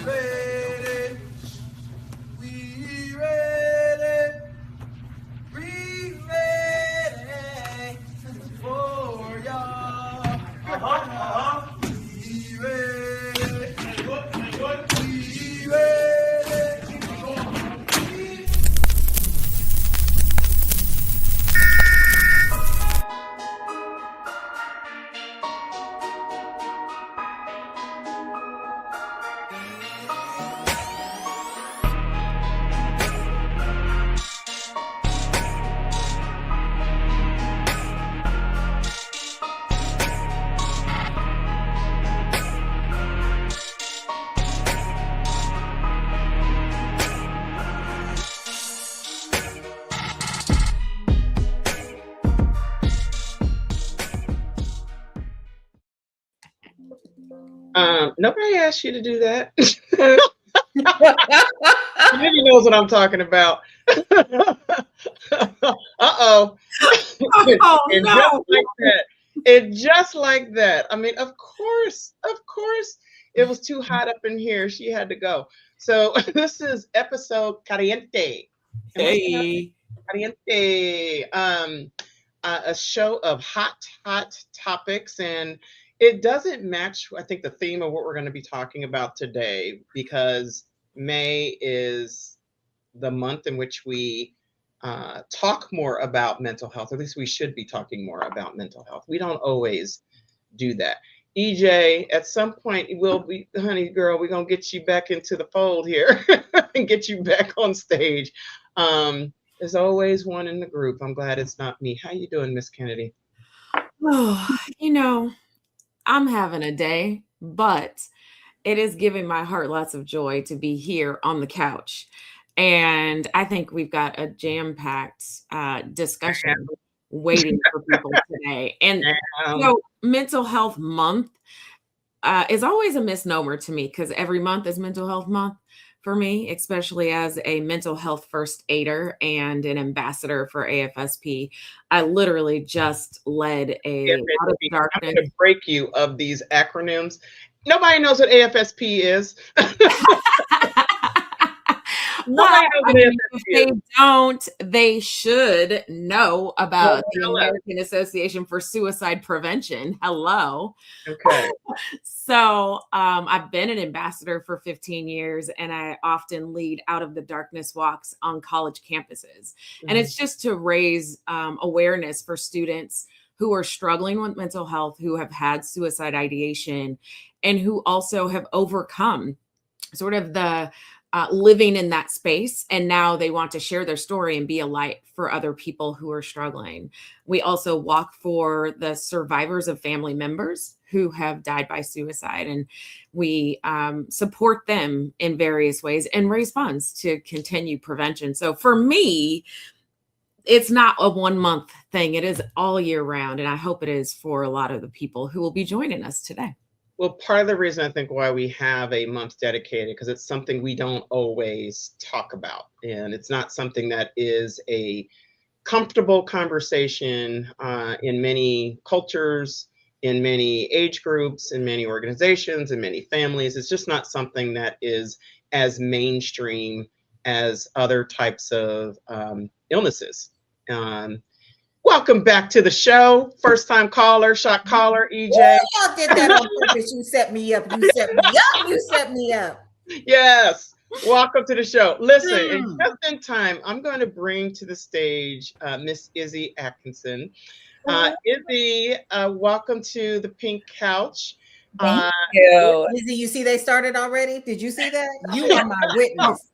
ready, we ready, we ready for y'all. We ready, we ready. Nobody asked you to do that. Maybe knows what I'm talking about. Uh-oh. Oh And no. just like that. And just like that. I mean, of course, it was too hot up in here. She had to go. So this is episode Caliente. Am I saying Hey. Caliente? A show of hot topics, and it doesn't match, I think, the theme of what we're going to be talking about today, because May is the month in which we talk more about mental health. At least we should be talking more about mental health. We don't always do that. EJ, at some point, we'll be, honey girl, we're going to get you back into the fold here and get you back on stage. There's always one in the group. I'm glad it's not me. How you doing, Miss Kennedy? Oh, I'm having a day, but it is giving my heart lots of joy to be here on the couch. And I think we've got a jam-packed discussion waiting for people today. And Mental Health Month is always a misnomer to me, because every month is Mental Health Month for me, especially as a mental health first aider and an ambassador for AFSP. I literally just led a Out of Darkness. I'm going to break you of these acronyms. Nobody knows what AFSP is. Well, if they don't, they should know about the American Association for Suicide Prevention. Hello. Okay. So I've been an ambassador for 15 years, and I often lead Out of the Darkness walks on college campuses. And it's just to raise awareness for students who are struggling with mental health, who have had suicide ideation, and who also have overcome sort of the living in that space. And now they want to share their story and be a light for other people who are struggling. We also walk for the survivors of family members who have died by suicide. And we support them in various ways and raise funds to continue prevention. So for me, it's not a 1 month thing. It is all year round. And I hope it is for a lot of the people who will be joining us today. Well, part of the reason I think why we have a month dedicated, because it's something we don't always talk about. And it's not something that is a comfortable conversation in many cultures, in many age groups, in many organizations, in many families. It's just not something that is as mainstream as other types of illnesses. Welcome back to the show. First time caller, shot caller, EJ. Y'all did that on purpose. You set me up. You set me up. You set me up. Yes. Welcome to the show. Listen, and just in time, I'm going to bring to the stage Miss Izzy Atkinson. Izzy, welcome to the pink couch. Thank you. Izzy, you see they started already? Did you see that? You are my witness.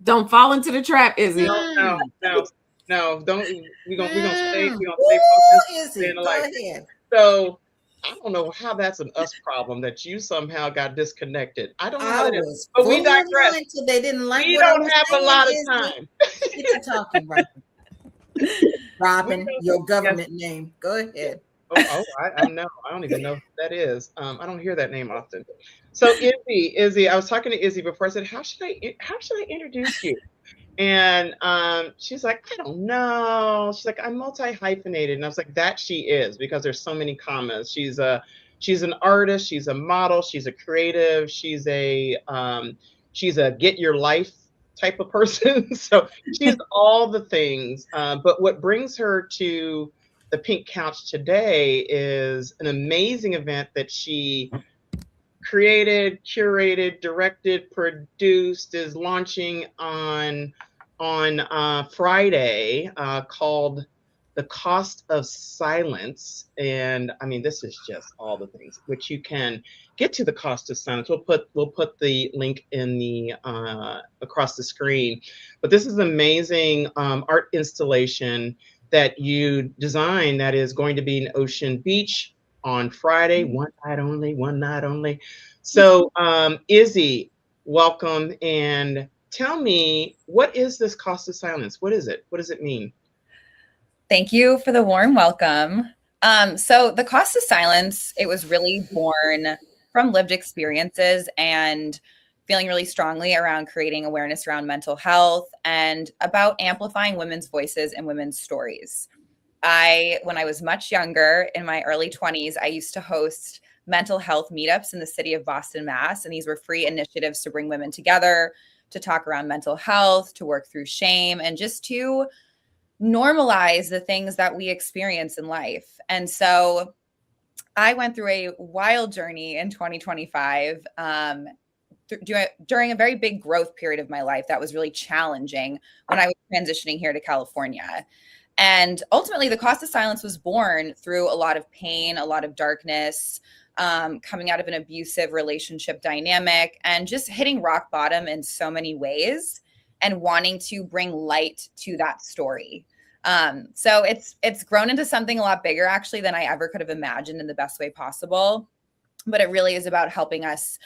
Don't fall into the trap, Izzy. No, don't. We're gonna stay. Izzy, go ahead. So I don't know how that's an us problem that you somehow got disconnected. I don't know how that is. But we digress. They didn't like. We don't have a lot of time. Keep talking, Robin, your government name. Go ahead. I know. I don't even know who that is. I don't hear that name often. So Izzy, I was talking to Izzy before. I said, how should I introduce you? And she's like, I don't know. She's like, I'm multi-hyphenated. And I was like, that she is, because there's so many commas. She's a she's an artist, she's a model, she's a creative, she's a get your life type of person. So she's all the things. But what brings her to the Pink Couch today is an amazing event that she created, curated, directed, produced, is launching on Friday, called The Cost of Silence. And I mean, this is just all the things which you can get to. The Cost of Silence. We'll put the link in the across the screen. But this is an amazing art installation that you designed that is going to be in Ocean Beach on Friday, one night only, one night only. So Izzy, welcome, and tell me, what is this Cost of Silence? What is it? What does it mean? Thank you for the warm welcome. So the Cost of Silence, it was really born from lived experiences and feeling really strongly around creating awareness around mental health and about amplifying women's voices and women's stories. When I was much younger, in my early 20s, I used to host mental health meetups in the city of Boston, Mass. And these were free initiatives to bring women together, to talk around mental health, to work through shame, and just to normalize the things that we experience in life. And so I went through a wild journey in 2025 during a very big growth period of my life that was really challenging when I was transitioning here to California. And ultimately, the Cost of Silence was born through a lot of pain, a lot of darkness, coming out of an abusive relationship dynamic, and just hitting rock bottom in so many ways and wanting to bring light to that story. So it's grown into something a lot bigger, actually, than I ever could have imagined in the best way possible. But it really is about helping us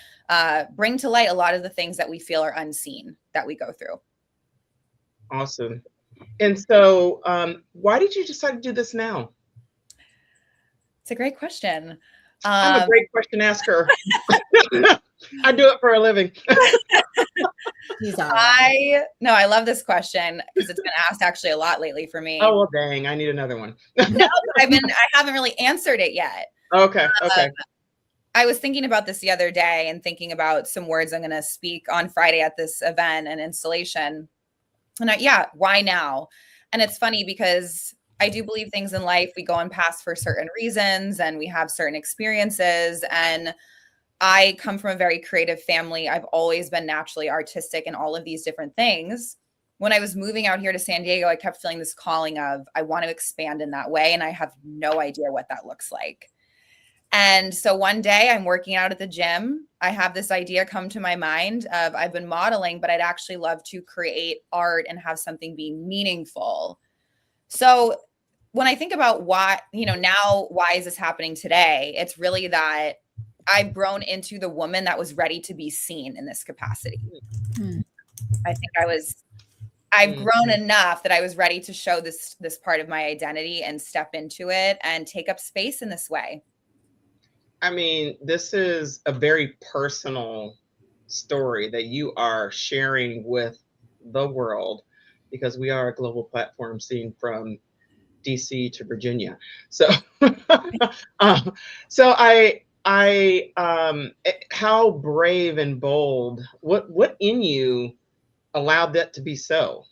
bring to light a lot of the things that we feel are unseen that we go through. Awesome. And so why did you decide to do this now? It's a great question. I'm a great question asker. I do it for a living. I love this question because it's been asked actually a lot lately for me. Oh, well, dang, I need another one. No, I haven't really answered it yet. Okay. I was thinking about this the other day and thinking about some words I'm going to speak on Friday at this event and installation. And why now? And it's funny because I do believe things in life, we go and pass for certain reasons and we have certain experiences. And I come from a very creative family. I've always been naturally artistic in all of these different things. When I was moving out here to San Diego, I kept feeling this calling of, I want to expand in that way. And I have no idea what that looks like. And so one day I'm working out at the gym. I have this idea come to my mind of, I've been modeling, but I'd actually love to create art and have something be meaningful. So when I think about why is this happening today? It's really that I've grown into the woman that was ready to be seen in this capacity. I think I've grown enough that I was ready to show this part of my identity and step into it and take up space in this way. I mean, this is a very personal story that you are sharing with the world, because we are a global platform seen from DC to Virginia. So, how brave and bold, what in you allowed that to be so?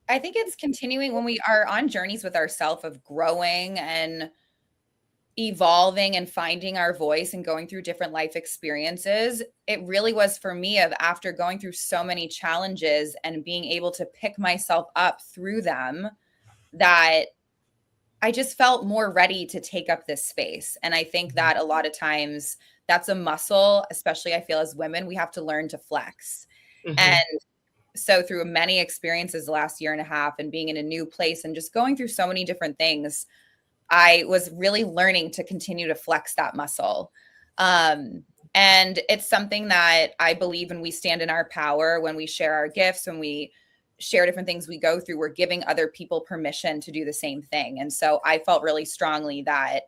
I think it's continuing when we are on journeys with ourselves of growing and evolving and finding our voice and going through different life experiences. It really was for me after going through so many challenges and being able to pick myself up through them, that I just felt more ready to take up this space. And I think that a lot of times that's a muscle, especially I feel as women, we have to learn to flex. Mm-hmm. And so through many experiences the last year and a half and being in a new place and just going through so many different things, I was really learning to continue to flex that muscle. And it's something that I believe when we stand in our power, when we share our gifts, when we share different things we go through, we're giving other people permission to do the same thing. And so I felt really strongly that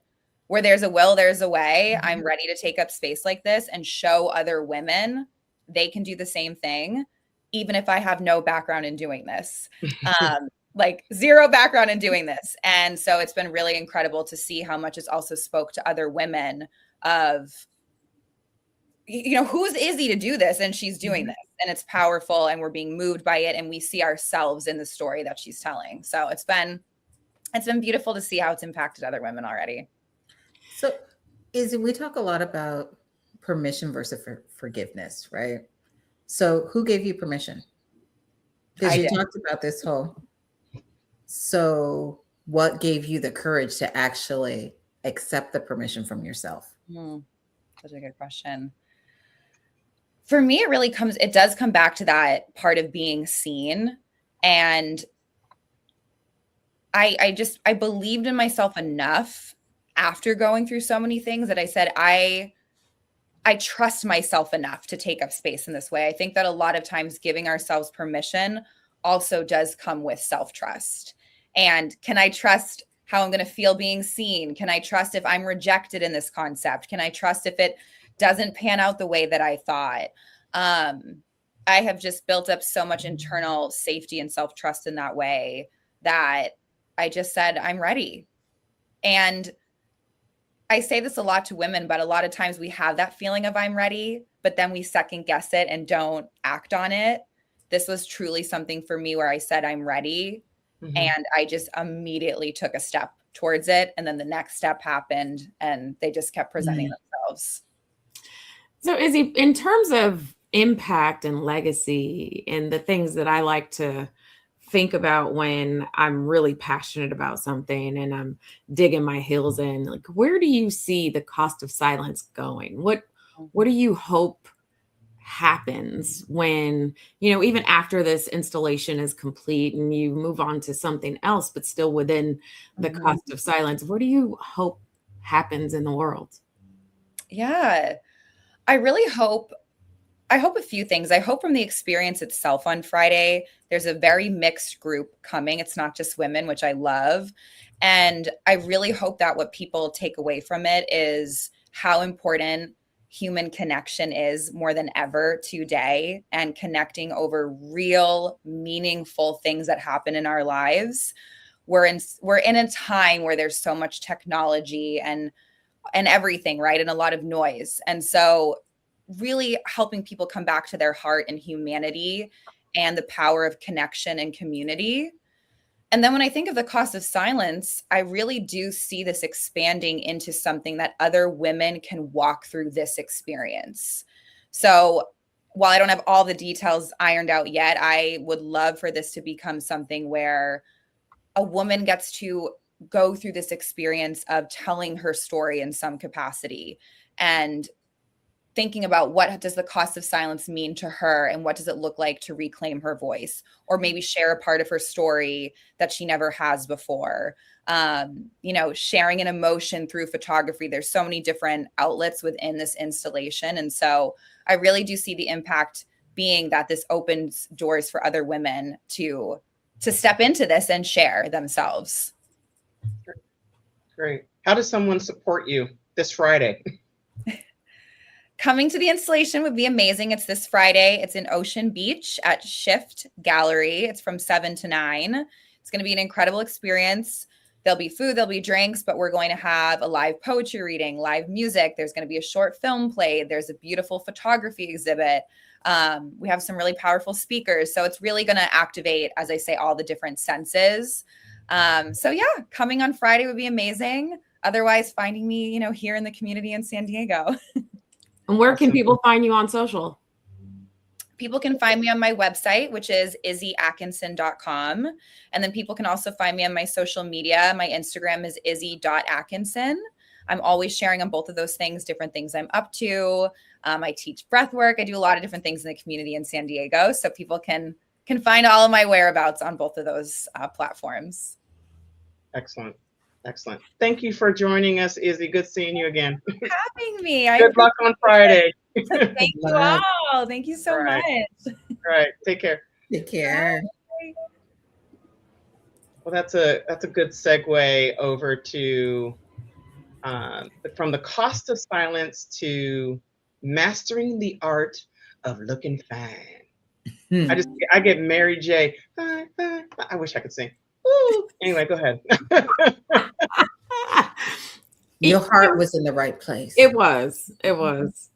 where there's a will, there's a way. I'm ready to take up space like this and show other women they can do the same thing, even if I have no background in doing this. like zero background in doing this. And so it's been really incredible to see how much it's also spoke to other women of, you know, who's Izzy to do this? And she's doing this, and it's powerful, and we're being moved by it, and we see ourselves in the story that she's telling. So it's been beautiful to see how it's impacted other women already. So, Izzy, we talk a lot about permission versus forgiveness, right? So, who gave you permission? Because you talked about this whole. So, what gave you the courage to actually accept the permission from yourself? Such a good question. For me, it does come back to that part of being seen. And I believed in myself enough after going through so many things that I said, I trust myself enough to take up space in this way. I think that a lot of times giving ourselves permission also does come with self-trust. And can I trust how I'm going to feel being seen? Can I trust if I'm rejected in this concept? Can I trust if it doesn't pan out the way that I thought? I have just built up so much internal safety and self-trust in that way that I just said, I'm ready. And I say this a lot to women, but a lot of times we have that feeling of I'm ready, but then we second guess it and don't act on it. This was truly something for me where I said, I'm ready. And I just immediately took a step towards it. And then the next step happened, and they just kept presenting themselves. So Izzy, in terms of impact and legacy and the things that I like to think about when I'm really passionate about something and I'm digging my heels in, like, where do you see the cost of silence going? What do you hope happens when, you know, even after this installation is complete and you move on to something else, but still within the cost of silence? What do you hope happens in the world? Yeah, I hope a few things. I hope from the experience itself on Friday, there's a very mixed group coming. It's not just women, which I love. And I really hope that what people take away from it is how important human connection is more than ever today, and connecting over real, meaningful things that happen in our lives. We're in a time where there's so much technology and everything, right? And a lot of noise. And so really helping people come back to their heart and humanity and the power of connection and community. And then when I think of the cost of silence, I really do see this expanding into something that other women can walk through this experience. So while I don't have all the details ironed out yet, I would love for this to become something where a woman gets to go through this experience of telling her story in some capacity and thinking about what does the cost of silence mean to her, and what does it look like to reclaim her voice, or maybe share a part of her story that she never has before. You know, sharing an emotion through photography. There's so many different outlets within this installation. And so I really do see the impact being that this opens doors for other women to step into this and share themselves. Great. How does someone support you this Friday? Coming to the installation would be amazing. It's this Friday. It's in Ocean Beach at Shift Gallery. It's from 7 to 9. It's going to be an incredible experience. There'll be food, there'll be drinks, but we're going to have a live poetry reading, live music. There's going to be a short film played. There's a beautiful photography exhibit. We have some really powerful speakers. So it's really going to activate, as I say, all the different senses. So yeah, coming on Friday would be amazing. Otherwise, finding me, you know, here in the community in San Diego. And where can people find you on social? People can find me on my website, which is izzyatkinson.com. And then people can also find me on my social media. My Instagram is izzy.atkinson. I'm always sharing on both of those things, different things I'm up to. I teach breath work. I do a lot of different things in the community in San Diego. So people can find all of my whereabouts on both of those platforms. Excellent. Excellent. Thank you for joining us, Izzy. Good seeing you again. Having me. Good luck on Friday. Thank you all. Thank you so much. All right. Take care. Take care. Bye. Well, that's a good segue over to from the cost of silence to mastering the art of looking fine. I get Mary J. Fine, fine. I wish I could sing. Anyway, go ahead. Your heart was in the right place. It was. It was.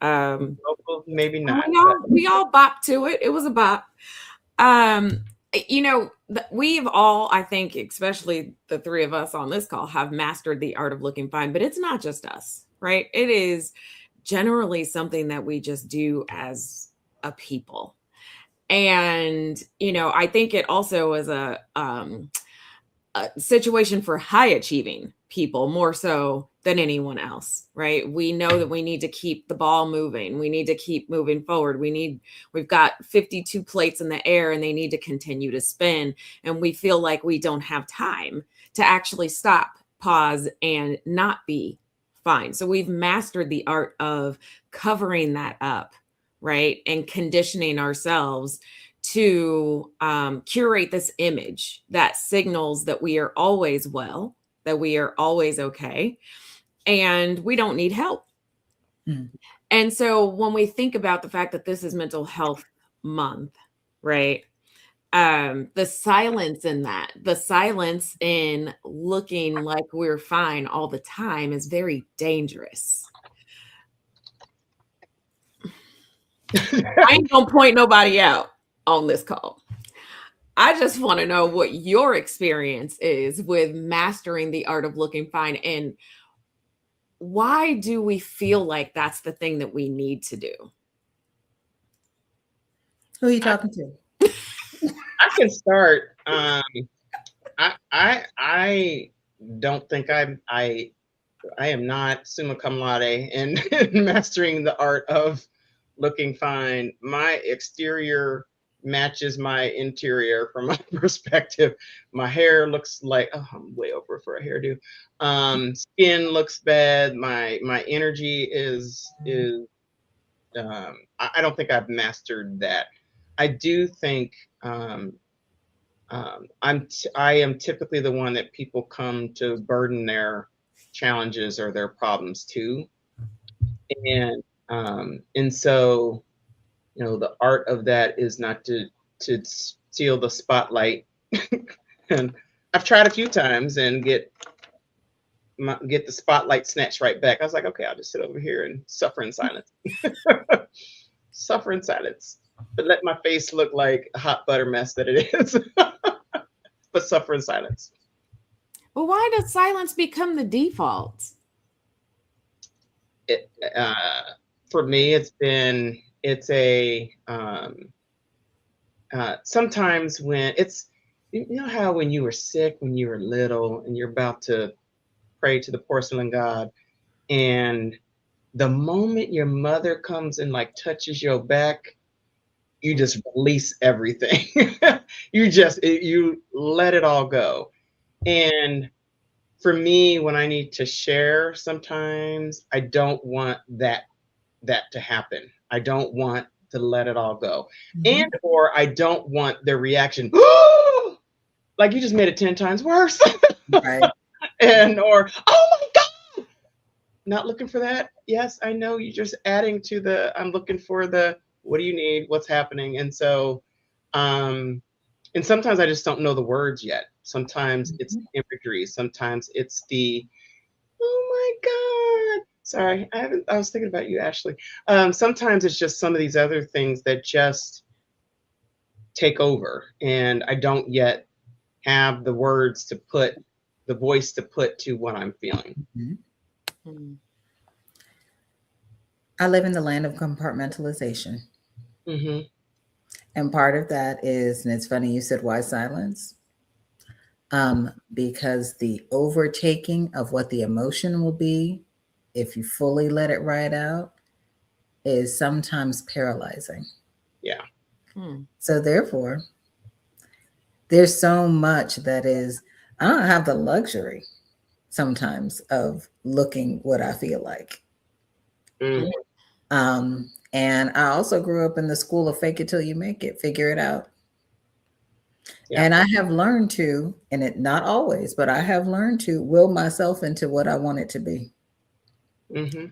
Maybe not. We all bopped to it. It was a bop. We've all, I think, especially the three of us on this call, have mastered the art of looking fine, but it's not just us, right? It is generally something that we just do as a people. And, I think it also is a situation for high achieving people more so than anyone else, right? We know that we need to keep the ball moving. We need to keep moving forward. We've got 52 plates in the air and they need to continue to spin. And we feel like we don't have time to actually stop, pause, and not be fine. So we've mastered the art of covering that up, right? And conditioning ourselves to curate this image that signals that we are always well, that we are always okay, and we don't need help. And so when we think about the fact that this is Mental Health Month, right? The silence in that, the silence in looking like we're fine all the time is very dangerous. I ain't gonna point nobody out on this call. I just want to know what your experience is with mastering the art of looking fine, and why do we feel like that's the thing that we need to do? Who are you talking to? I can start. I don't think I am not summa cum laude in mastering the art of looking fine. My exterior matches my interior from my perspective. My hair looks like, oh, I'm way over for a hairdo. Skin looks bad. My energy is I don't think I've mastered that. I do think I am typically the one that people come to burden their challenges or their problems to, and so the art of that is not to steal the spotlight. And I've tried a few times and get the spotlight snatched right back. I was like, okay, I'll just sit over here and suffer in silence. Suffer in silence, but let my face look like a hot butter mess that it is. But suffer in silence. Well, why does silence become the default? For me, it's a sometimes when it's, how when you were sick, when you were little and you're about to pray to the porcelain god, and the moment your mother comes and like touches your back, you just release everything. you let it all go. And for me, when I need to share, sometimes I don't want that to happen. I don't want to let it all go. And or I don't want the reaction, like you just made it 10 times worse. Right. And or, oh my God, not looking for that. Yes, I know, you're just adding to the, I'm looking for the, what do you need? What's happening? And so, and sometimes I just don't know the words yet. Sometimes it's imagery. Sometimes it's the, oh my God. Sorry, I was thinking about you, Ashley. Sometimes it's just some of these other things that just take over, and I don't yet have the words to put, the voice to put to what I'm feeling. I live in the land of compartmentalization. And part of that is, and it's funny you said, why silence? Because the overtaking of what the emotion will be, if you fully let it ride out, is sometimes paralyzing. Yeah. So therefore, there's so much that is, I don't have the luxury sometimes of looking what I feel like. And I also grew up in the school of fake it till you make it, figure it out. Yeah. And I have learned to, and it not always, but I have learned to will myself into what I want it to be.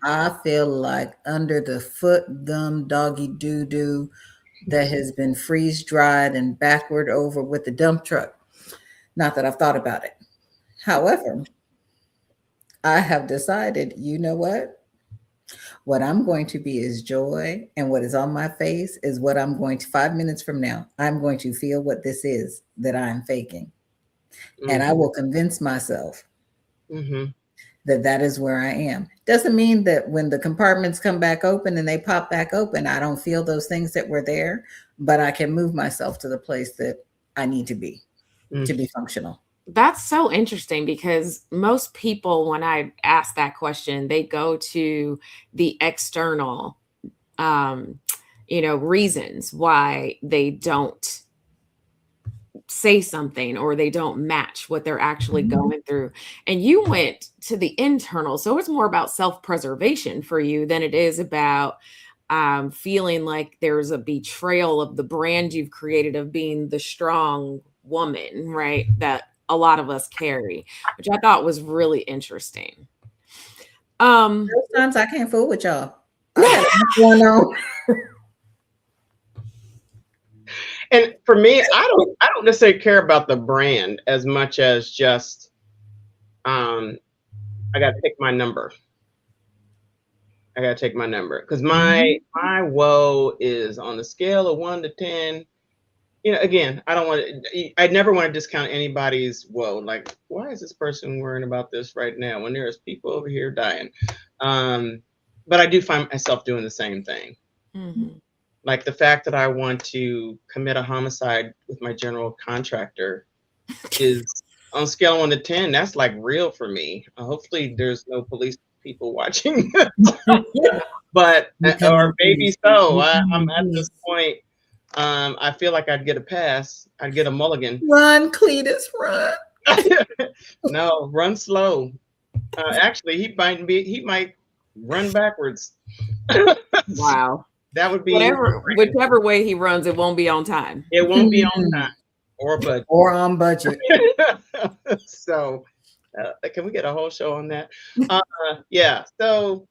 I feel like under the foot gum doggy doo-doo that has been freeze dried and backward over with the dump truck, Not that I've thought about it. However, I have decided, you know what I'm going to be is joy, and what is on my face is what I'm going to, 5 minutes from now, I'm going to feel what this is that I'm faking. And I will convince myself that that is where I am. Doesn't mean that when the compartments come back open and they pop back open, I don't feel those things that were there, but I can move myself to the place that I need to be functional. That's so interesting, because most people, when I ask that question, they go to the external, reasons why they don't say something or they don't match what they're actually going through. And you went to the internal. So it's more about self-preservation for you than it is about feeling like there's a betrayal of the brand you've created of being the strong woman, right? That a lot of us carry, which I thought was really interesting. Sometimes I can't fool with y'all. I got what's going on. And for me, I don't necessarily care about the brand as much as just I got to pick my number. I got to take my number, because my woe is on the scale of 1 to 10. Again, I never want to discount anybody's woe. Like, why is this person worrying about this right now when there's people over here dying? But I do find myself doing the same thing. Like the fact that I want to commit a homicide with my general contractor is on a scale of 1 to 10. That's like real for me. Hopefully there's no police people watching, but or maybe so. I'm at this point. I feel like I'd get a pass. I'd get a mulligan. Run, Cletus, run. No, run slow. Actually, he might run backwards. Wow. That would be whichever way he runs, it won't be on time. It won't be on time or budget. Or on budget. So, can we get a whole show on that? Yeah. So,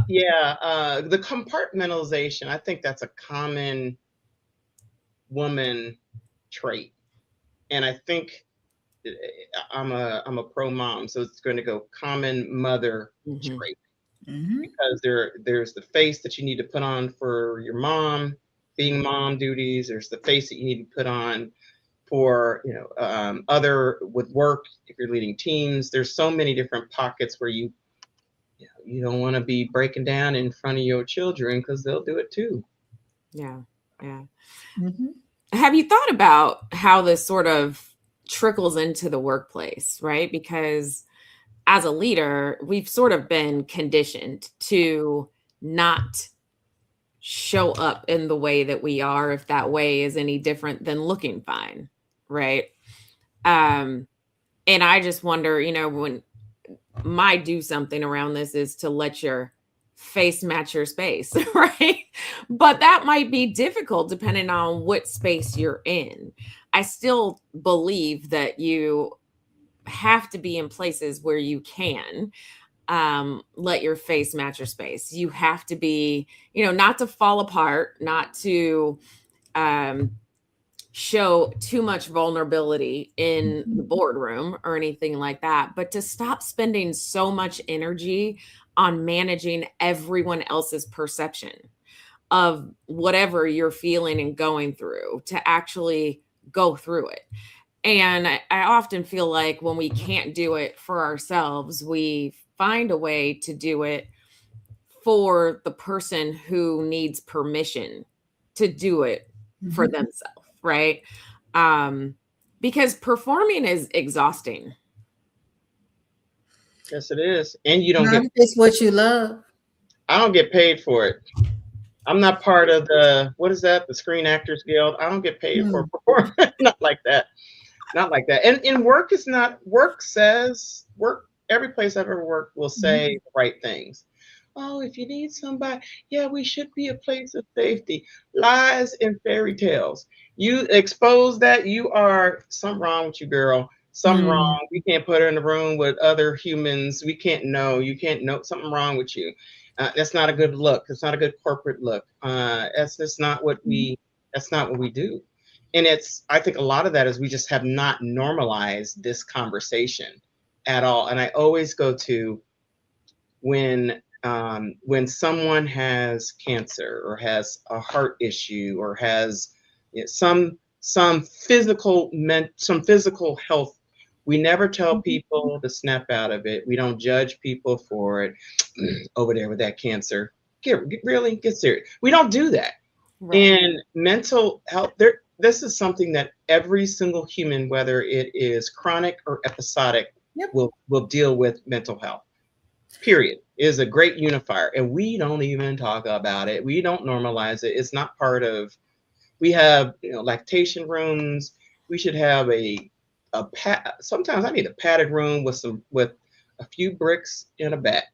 the compartmentalization, I think that's a common woman trait, and I think I'm a pro mom, so it's going to go common mother trait. Because there's the face that you need to put on for your mom, being mom duties. There's the face that you need to put on for other with work, if you're leading teams. There's so many different pockets where you don't want to be breaking down in front of your children, because they'll do it too. Yeah. Have you thought about how this sort of trickles into the workplace, right? Because as a leader, we've sort of been conditioned to not show up in the way that we are, if that way is any different than looking fine, right? And I just wonder, when my do something around this is to let your face match your space, right? But that might be difficult depending on what space you're in. I still believe that you have to be in places where you can let your face match your space. You have to be, not to fall apart, not to show too much vulnerability in the boardroom or anything like that, but to stop spending so much energy on managing everyone else's perception of whatever you're feeling and going through, to actually go through it. And I often feel like when we can't do it for ourselves, we find a way to do it for the person who needs permission to do it for themselves, right? Because performing is exhausting. Yes, it is. And you don't get it's what you love. I don't get paid for it. I'm not part of the Screen Actors Guild. I don't get paid for performing. Not like that. Not like that. And work is not work. Every place I've ever worked will say the right things. Oh, if you need somebody, yeah, we should be a place of safety. Lies and fairy tales. You expose that, you are something wrong with you, girl. Something wrong. We can't put her in the room with other humans. We can't know. You can't know something wrong with you. That's not a good look. It's not a good corporate look. That's not what we do. And I think a lot of that is we just have not normalized this conversation at all. And I always go to when someone has cancer or has a heart issue or has, you know, some some physical health, we never tell people to snap out of it. We don't judge people for it. Over there with that cancer, really get serious. We don't do that. Right. And mental health, this is something that every single human, whether it is chronic or episodic, Yep. will deal with mental health. Period. It is a great unifier, and we don't even talk about it. We don't normalize it. It's not part of. We have, you know, lactation rooms. We should have sometimes I need a padded room with a few bricks and a bat.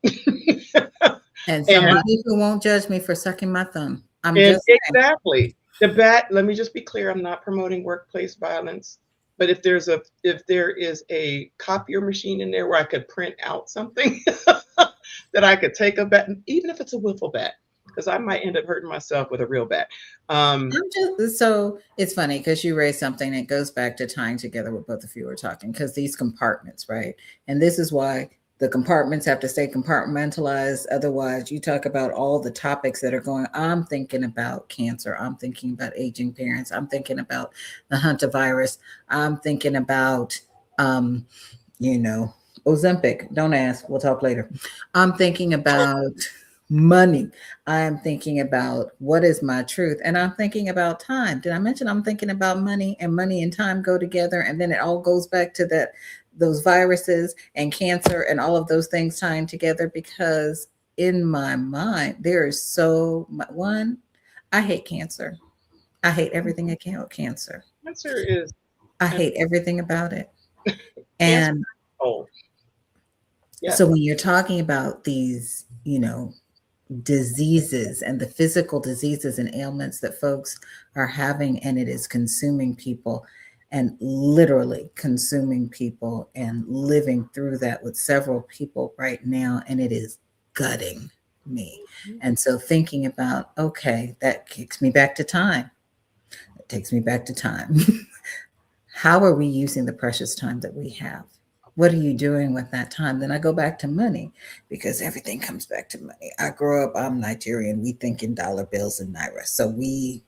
And somebody who won't judge me for sucking my thumb. I'm just saying. Exactly. The bat, let me just be clear, I'm not promoting workplace violence. But if there is a copier machine in there where I could print out something that I could take a bat, even if it's a wiffle bat, because I might end up hurting myself with a real bat. So it's funny because you raised something that goes back to tying together what both of you were talking, because these compartments, right? And this is why the compartments have to stay compartmentalized. Otherwise, you talk about all the topics that are going. I'm thinking about cancer. I'm thinking about aging parents. I'm thinking about the hantavirus. I'm thinking about, Ozempic. Don't ask. We'll talk later. I'm thinking about money. I'm thinking about what is my truth. And I'm thinking about time. Did I mention I'm thinking about money, and money and time go together? And then it all goes back to those viruses and cancer and all of those things tying together, because in my mind, there is so much. One, I hate cancer. I hate everything about cancer. Cancer is. I hate everything about it. And yeah. So when you're talking about these, diseases and the physical diseases and ailments that folks are having, and it is consuming people, and literally consuming people, and living through that with several people right now, and it is gutting me. And so thinking about, okay, that kicks me back to time. It takes me back to time. How are we using the precious time that we have? What are you doing with that time? Then I go back to money, because everything comes back to money. I grew up, I'm Nigerian. We think in dollar bills and naira. So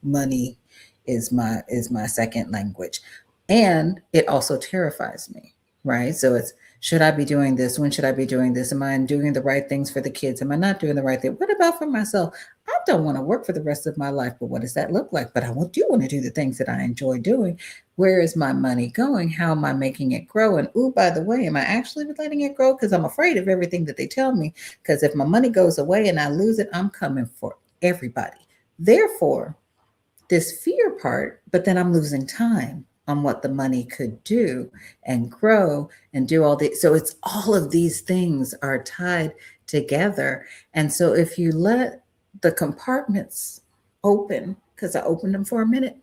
money is my second language. And it also terrifies me, right? So it's, should I be doing this? When should I be doing this? Am I doing the right things for the kids? Am I not doing the right thing? What about for myself? I don't want to work for the rest of my life, but what does that look like? But I do want to do the things that I enjoy doing. Where is my money going? How am I making it grow? And by the way, am I actually letting it grow? Because I'm afraid of everything that they tell me. Because if my money goes away and I lose it, I'm coming for everybody. Therefore, this fear part, but then I'm losing time on what the money could do and grow and do all the. So it's all of these things are tied together. And so if you let the compartments open, because I opened them for a minute,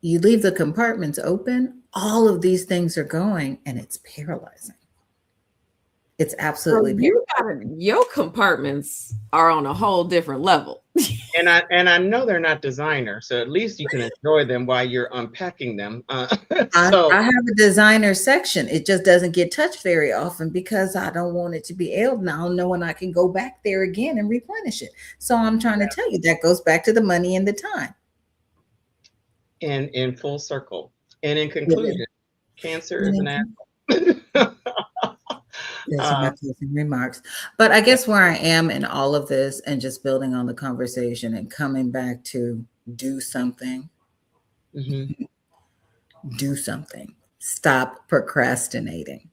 you leave the compartments open, all of these things are going, and it's paralyzing. It's absolutely your compartments are on a whole different level. And I know they're not designer, so at least you can enjoy them while you're unpacking them. I have a designer section. It just doesn't get touched very often because I don't want it to be ailed. Now I know when I can go back there again and replenish it. So I'm trying to tell you that goes back to the money and the time. And in full circle. And in conclusion, cancer is an asshole. Those are my closing remarks. But I guess where I am in all of this, and just building on the conversation and coming back to do something. Mm-hmm. Do something. Stop procrastinating.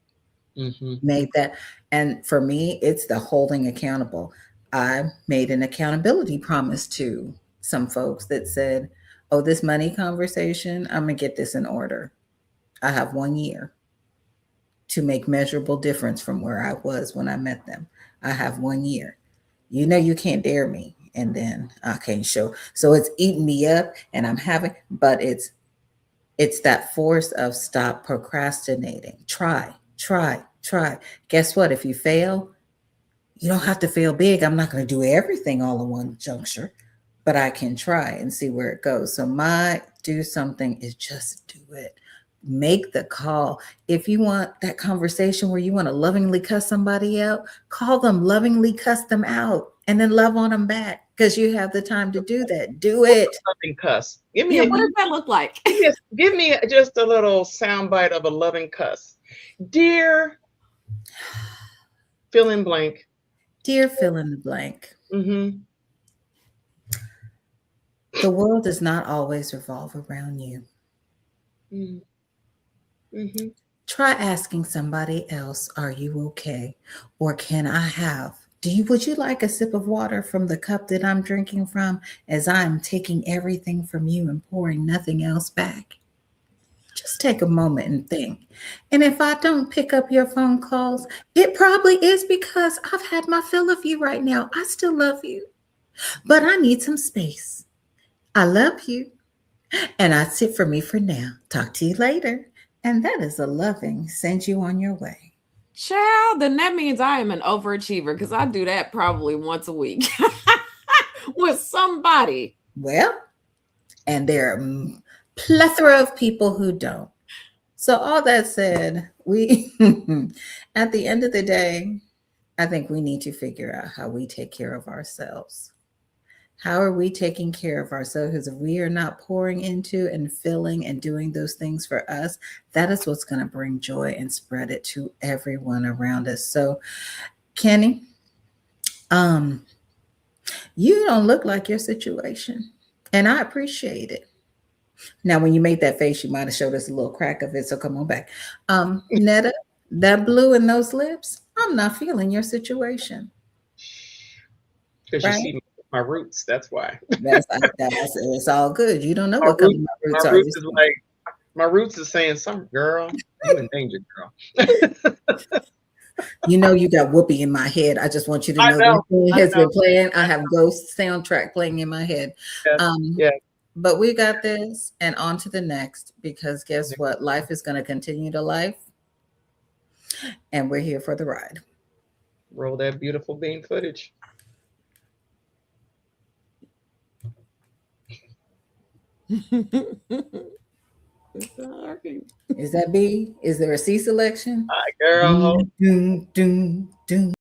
Mm-hmm. Made that. And for me, it's the holding accountable. I made an accountability promise to some folks that said, oh, this money conversation, I'm going to get this in order. I have 1 year to make measurable difference from where I was when I met them. I have 1 year. You can't dare me. And then I can't show. So it's eating me up, and I'm having, but it's that force of stop procrastinating. Try. Guess what? If you fail, you don't have to fail big. I'm not going to do everything all in one juncture, but I can try and see where it goes. So my do something is just do it. Make the call. If you want that conversation where you want to lovingly cuss somebody out, call them, lovingly cuss them out, and then love on them back because you have the time to do that. Do it. Loving cuss. Give me Yeah, a, what does that look like? give me just a little soundbite of a loving cuss. Dear, fill in blank. Dear fill in the blank. Mm-hmm. The world does not always revolve around you. Mm-hmm. Try asking somebody else, are you okay? Or can I have? Would you like a sip of water from the cup that I'm drinking from as I'm taking everything from you and pouring nothing else back? Just take a moment and think. And if I don't pick up your phone calls, it probably is because I've had my fill of you right now. I still love you, but I need some space. I love you. And that's it for me for now. Talk to you later. And that is a loving send you on your way. Child, then that means I am an overachiever because I do that probably once a week with somebody. Well, and there are a plethora of people who don't. So all that said, we at the end of the day, I think we need to figure out how we take care of ourselves. How are we taking care of ourselves? Because if we are not pouring into and filling and doing those things for us, that is what's going to bring joy and spread it to everyone around us. So, Kenny, you don't look like your situation, and I appreciate it. Now, when you made that face, you might have showed us a little crack of it. So come on back. Netta, that blue in those lips, I'm not feeling your situation. Because right? you see my roots. That's why. It's all good. You don't know what color my roots are. Roots is like, my roots is saying, some girl, you in danger, girl. You know, you got Whoopi in my head. I just want you to know that has been playing. I have Ghost soundtrack playing in my head. Yeah. But we got this, and on to the next, because guess what? Life is going to continue to life, and we're here for the ride. Roll that beautiful bean footage. Is that B? Is there a C selection? Hi, girl. Doom, doom, doom.